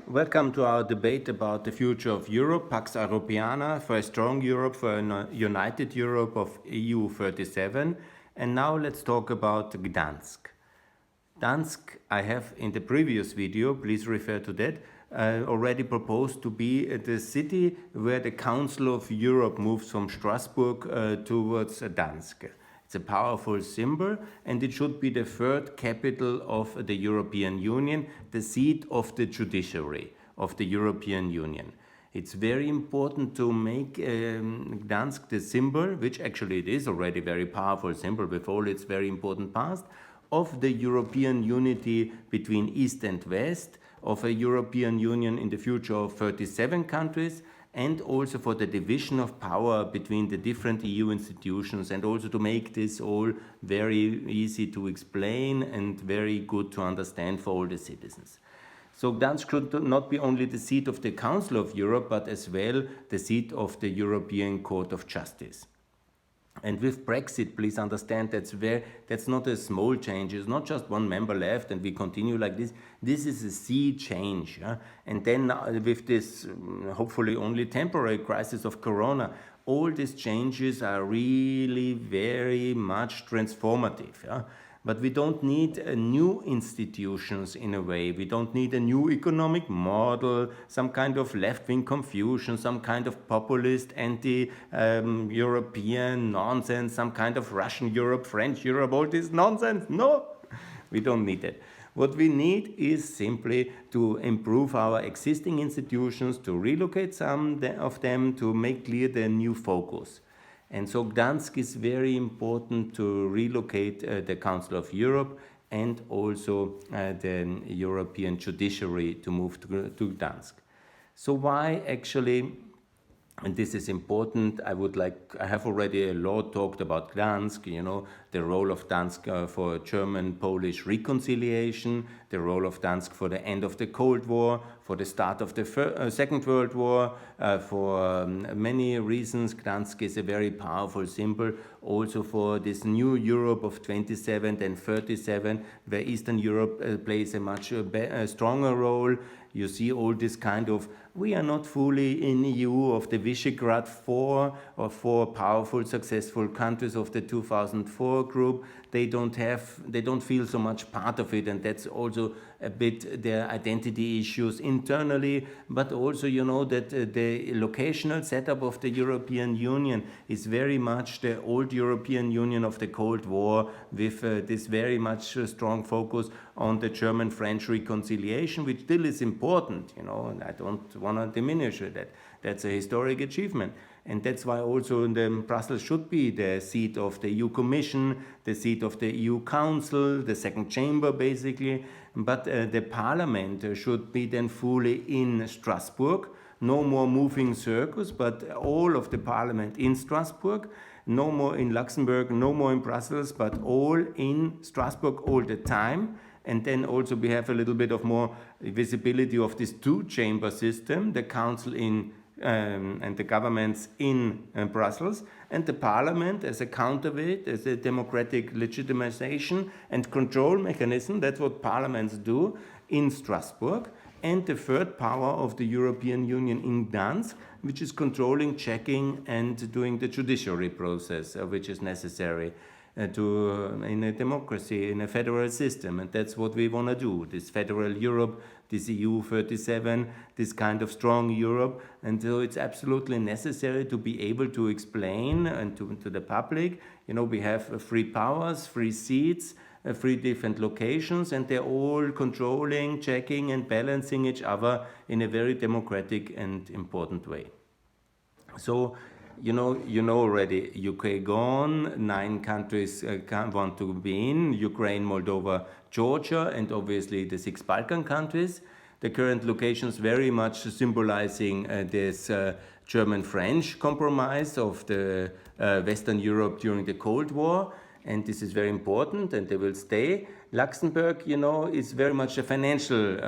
Welcome to our debate about the future of Europe, Pax Europiana, for a strong Europe, for a united Europe of EU 37. And now let's talk about Gdansk. Gdansk, I have in the previous video, please refer to that, already proposed to be the city where the Council of Europe moves from Strasbourg towards Gdansk. It's a powerful symbol, and it should be the third capital of the European Union, the seat of the judiciary of the European Union. It's very important to make Gdansk the symbol, which actually it is already a very powerful symbol with all its very important past, of the European unity between East and West, of a European Union in the future of 37 countries, and also for the division of power between the different EU institutions, and also to make this all very easy to explain and very good to understand for all the citizens. So Gdansk should not be only the seat of the Council of Europe, but as well the seat of the European Court of Justice. And with Brexit, please understand that's not a small change. It's not just one member left and we continue like this. This is a sea change. Yeah? And then with this hopefully only temporary crisis of Corona, all these changes are really very much transformative. Yeah? But we don't need new institutions in a way. We don't need a new economic model, some kind of left-wing confusion, some kind of populist anti-European nonsense, some kind of Russian Europe, French Europe, all this nonsense. No, we don't need it. What we need is simply to improve our existing institutions, to relocate some of them, to make clear their new focus. And so Gdansk is very important to relocate the Council of Europe and also the European judiciary to move to Gdansk. So why actually, and this is important, I have already a lot talked about Gdansk, the role of Gdansk for German-Polish reconciliation, the role of Gdansk for the end of the Cold War, for the start of the Second World War, for many reasons. Gdansk is a very powerful symbol, also for this new Europe of 27 and 37, where Eastern Europe plays a much stronger role. You see all this kind of, we are not fully in EU of the Visegrad 4 or 4 powerful, successful countries of the 2004 group. They don't feel so much part of it, and that's also a bit their identity issues internally, but also that the locational setup of the European Union is very much the old European Union of the Cold War, with this very much strong focus on the German-French reconciliation, which still is important, and I don't want to diminish that. That's a historic achievement. And that's why also Brussels should be the seat of the EU Commission, the seat of the EU Council, the second chamber basically. But the Parliament should be then fully in Strasbourg. No more moving circus, but all of the Parliament in Strasbourg. No more in Luxembourg, no more in Brussels, but all in Strasbourg all the time. And then also we have a little bit of more visibility of this two-chamber system, the Council and the governments in Brussels, and the Parliament as a counterweight, as a democratic legitimization and control mechanism. That's what parliaments do in Strasbourg. And the third power of the European Union in Gdansk, which is controlling, checking, and doing the judiciary process, which is necessary in a democracy, in a federal system. And that's what we want to do, this federal Europe, this EU 37, this kind of strong Europe. And so it's absolutely necessary to be able to explain and to the public, we have free powers, free seats, 3 different locations, and they're all controlling, checking, and balancing each other in a very democratic and important way. So, you know already, UK gone, 9 countries want to be in, Ukraine, Moldova, Georgia, and obviously the 6 Balkan countries. The current locations very much symbolizing this German-French compromise of the Western Europe during the Cold War. And this is very important, and they will stay. Luxembourg, is very much a financial,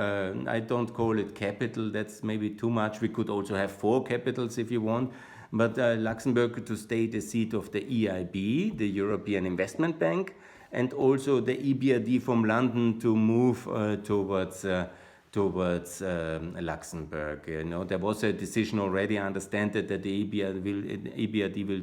I don't call it capital, that's maybe too much. We could also have 4 capitals if you want. But Luxembourg to stay the seat of the EIB, the European Investment Bank, and also the EBRD from London to move towards towards Luxembourg. There was a decision already. I understand that the EBRD will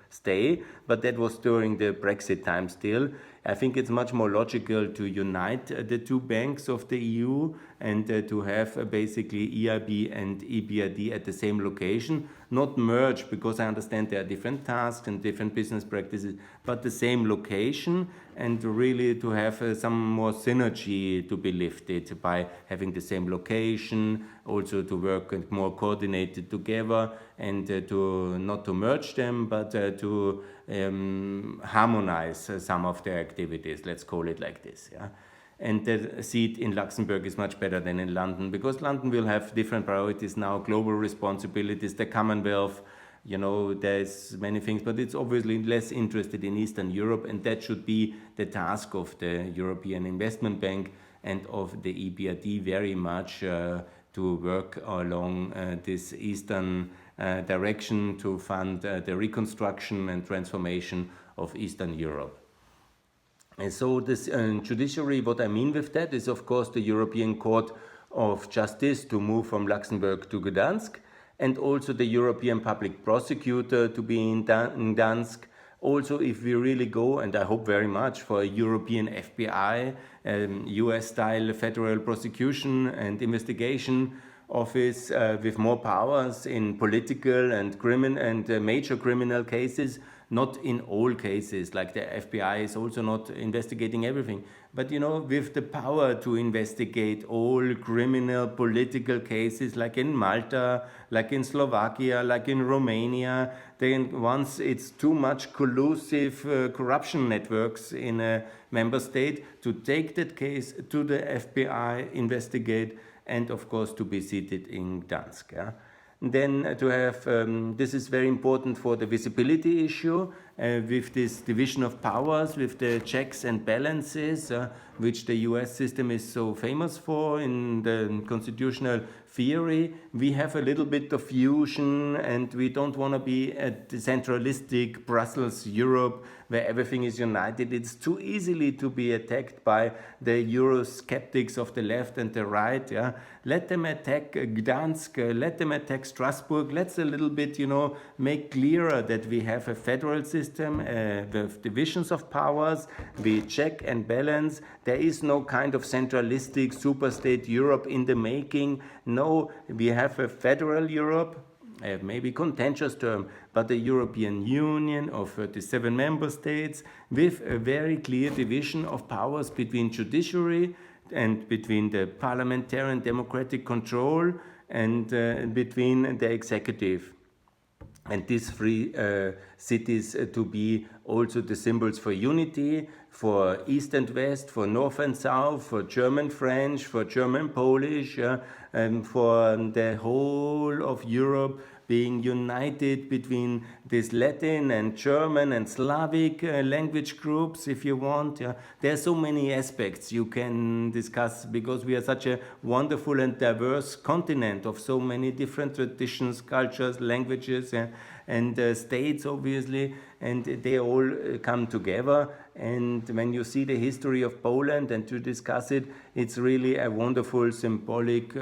stay, but that was during the Brexit time still. I think it's much more logical to unite the two banks of the EU and to have basically EIB and EBRD at the same location, not merge, because I understand there are different tasks and different business practices, but the same location, and really to have some more synergy to be lifted by having the same location, also to work more coordinated together, and to not to merge them, but to harmonize some of their activities, let's call it like this. Yeah? And the seat in Luxembourg is much better than in London, because London will have different priorities now, global responsibilities, the Commonwealth, there's many things, but it's obviously less interested in Eastern Europe, and that should be the task of the European Investment Bank and of the EBRD very much to work along this Eastern direction to fund the reconstruction and transformation of Eastern Europe. And so this judiciary, what I mean with that is, of course, the European Court of Justice to move from Luxembourg to Gdansk, and also the European Public Prosecutor to be in Gdansk. Also, if we really go, and I hope very much, for a European FBI, US-style federal prosecution and investigation office with more powers in political and major criminal cases, not in all cases, like the FBI is also not investigating everything, but with the power to investigate all criminal political cases, like in Malta, like in Slovakia, like in Romania. Then once it's too much collusive corruption networks in a member state, to take that case to the FBI, investigate, and of course to be seated in Gdansk. Yeah? Then to have, this is very important for the visibility issue, with this division of powers, with the checks and balances, which the US system is so famous for in the constitutional theory. We have a little bit of fusion, and we don't want to be a centralistic Brussels Europe where everything is united. It's too easily to be attacked by the Eurosceptics of the left and the right. Yeah? Let them attack Gdansk, let them attack Strasbourg. Let's a little bit, make clearer that we have a federal system with divisions of powers. We check and balance. There is no kind of centralistic superstate Europe in the making. No, we have a federal Europe, maybe contentious term, but the European Union of 37 member states with a very clear division of powers between judiciary and between the parliamentarian democratic control and between the executive. And these three cities to be also the symbols for unity, for East and West, for North and South, for German French, for German Polish, and for the whole of Europe being united between this Latin and German and Slavic language groups, if you want. Yeah. There are so many aspects you can discuss, because we are such a wonderful and diverse continent of so many different traditions, cultures, languages, and states, obviously, and they all come together. And when you see the history of Poland and to discuss it, it's really a wonderful symbolic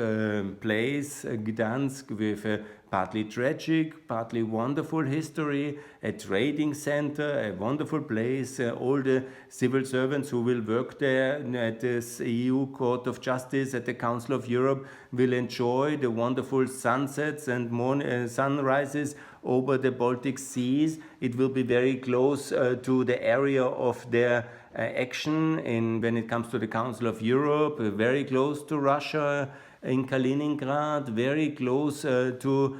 place, Gdansk, with a partly tragic, partly wonderful history, a trading center, a wonderful place. All the civil servants who will work there at this EU Court of Justice, at the Council of Europe, will enjoy the wonderful sunsets and sunrises over the Baltic Seas. It will be very close to the area of their action when it comes to the Council of Europe, very close to Russia, in Kaliningrad, very close to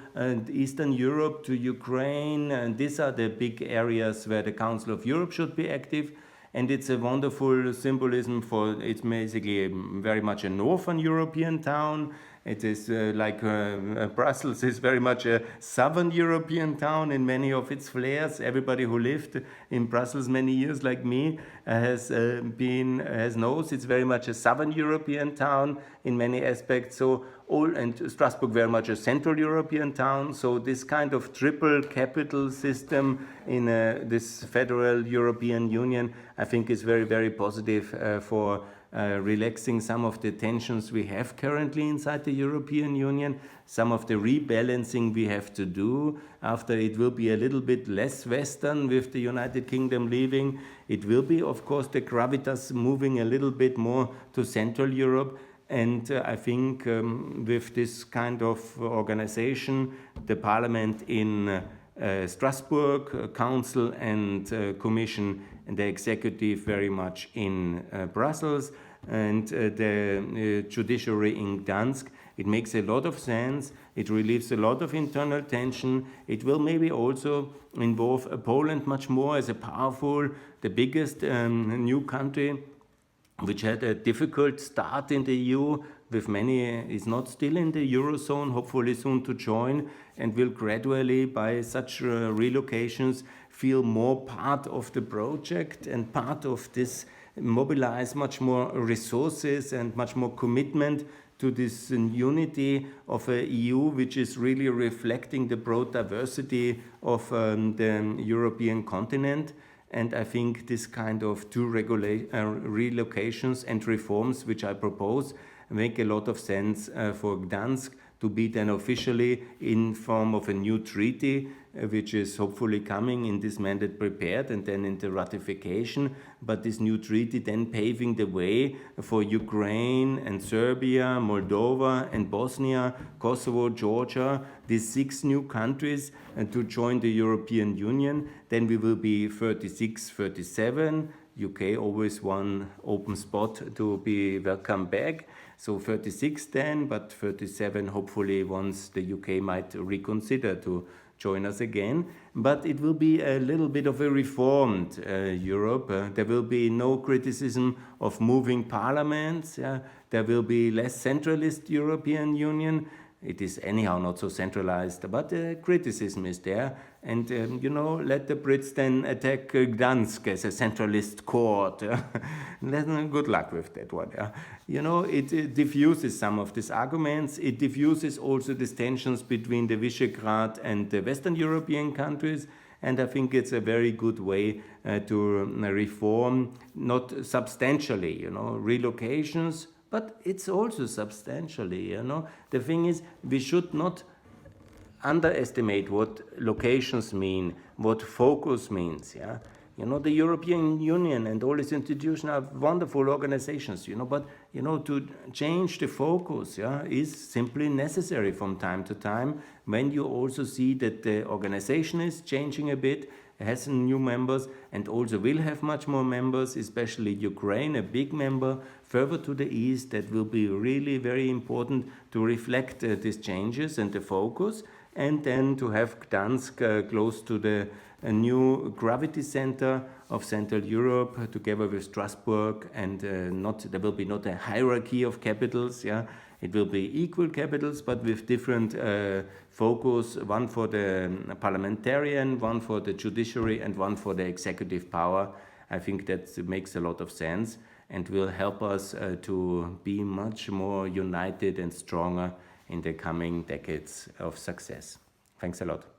Eastern Europe, to Ukraine. And these are the big areas where the Council of Europe should be active. And it's a wonderful symbolism for, it's basically very much a Northern European town. It is like Brussels is very much a Southern European town in many of its flares. Everybody who lived in Brussels many years, like me, knows it's very much a Southern European town in many aspects. And Strasbourg very much a Central European town. So this kind of triple capital system in this federal European Union, I think, is very, very positive for relaxing some of the tensions we have currently inside the European Union, some of the rebalancing we have to do after it will be a little bit less Western with the United Kingdom leaving. It will be, of course, the gravitas moving a little bit more to Central Europe. And I think with this kind of organization, the Parliament in Strasbourg, Council and Commission, and the Executive very much in Brussels, and the Judiciary in Gdansk, it makes a lot of sense. It relieves a lot of internal tension. It will maybe also involve Poland much more as a powerful, the biggest new country, which had a difficult start in the EU, with many is not still in the Eurozone, hopefully soon to join, and will gradually, by such relocations, feel more part of the project and part of this, mobilize much more resources and much more commitment to this unity of a EU, which is really reflecting the broad diversity of the European continent. And I think this kind of two relocations and reforms which I propose make a lot of sense for Gdansk to be then officially in form of a new treaty, which is hopefully coming in this mandate prepared and then in the ratification. But this new treaty then paving the way for Ukraine and Serbia, Moldova and Bosnia, Kosovo, Georgia, these 6 new countries to join the European Union. Then we will be 36, 37. UK always one open spot to be welcome back. So 36 then, but 37 hopefully once the UK might reconsider to join us again. But it will be a little bit of a reformed Europe. There will be no criticism of moving parliaments. There will be less centralist European Union. It is anyhow not so centralized, but criticism is there. And, let the Brits then attack Gdansk as a centralist court. Good luck with that one. It diffuses some of these arguments. It diffuses also these tensions between the Visegrad and the Western European countries. And I think it's a very good way to reform, not substantially, relocations, but it's also substantially, The thing is, we should not underestimate what locations mean, what focus means, The European Union and all its institutions are wonderful organizations, but, to change the focus, is simply necessary from time to time when you also see that the organization is changing a bit, has new members and also will have much more members, especially Ukraine, a big member further to the east. That will be really very important to reflect these changes and the focus, and then to have Gdansk close to the new gravity center of Central Europe together with Strasbourg, and there will be not a hierarchy of capitals, It will be equal capitals, but with different focus, one for the parliamentarian, one for the judiciary, and one for the executive power. I think that makes a lot of sense and will help us to be much more united and stronger in the coming decades of success. Thanks a lot.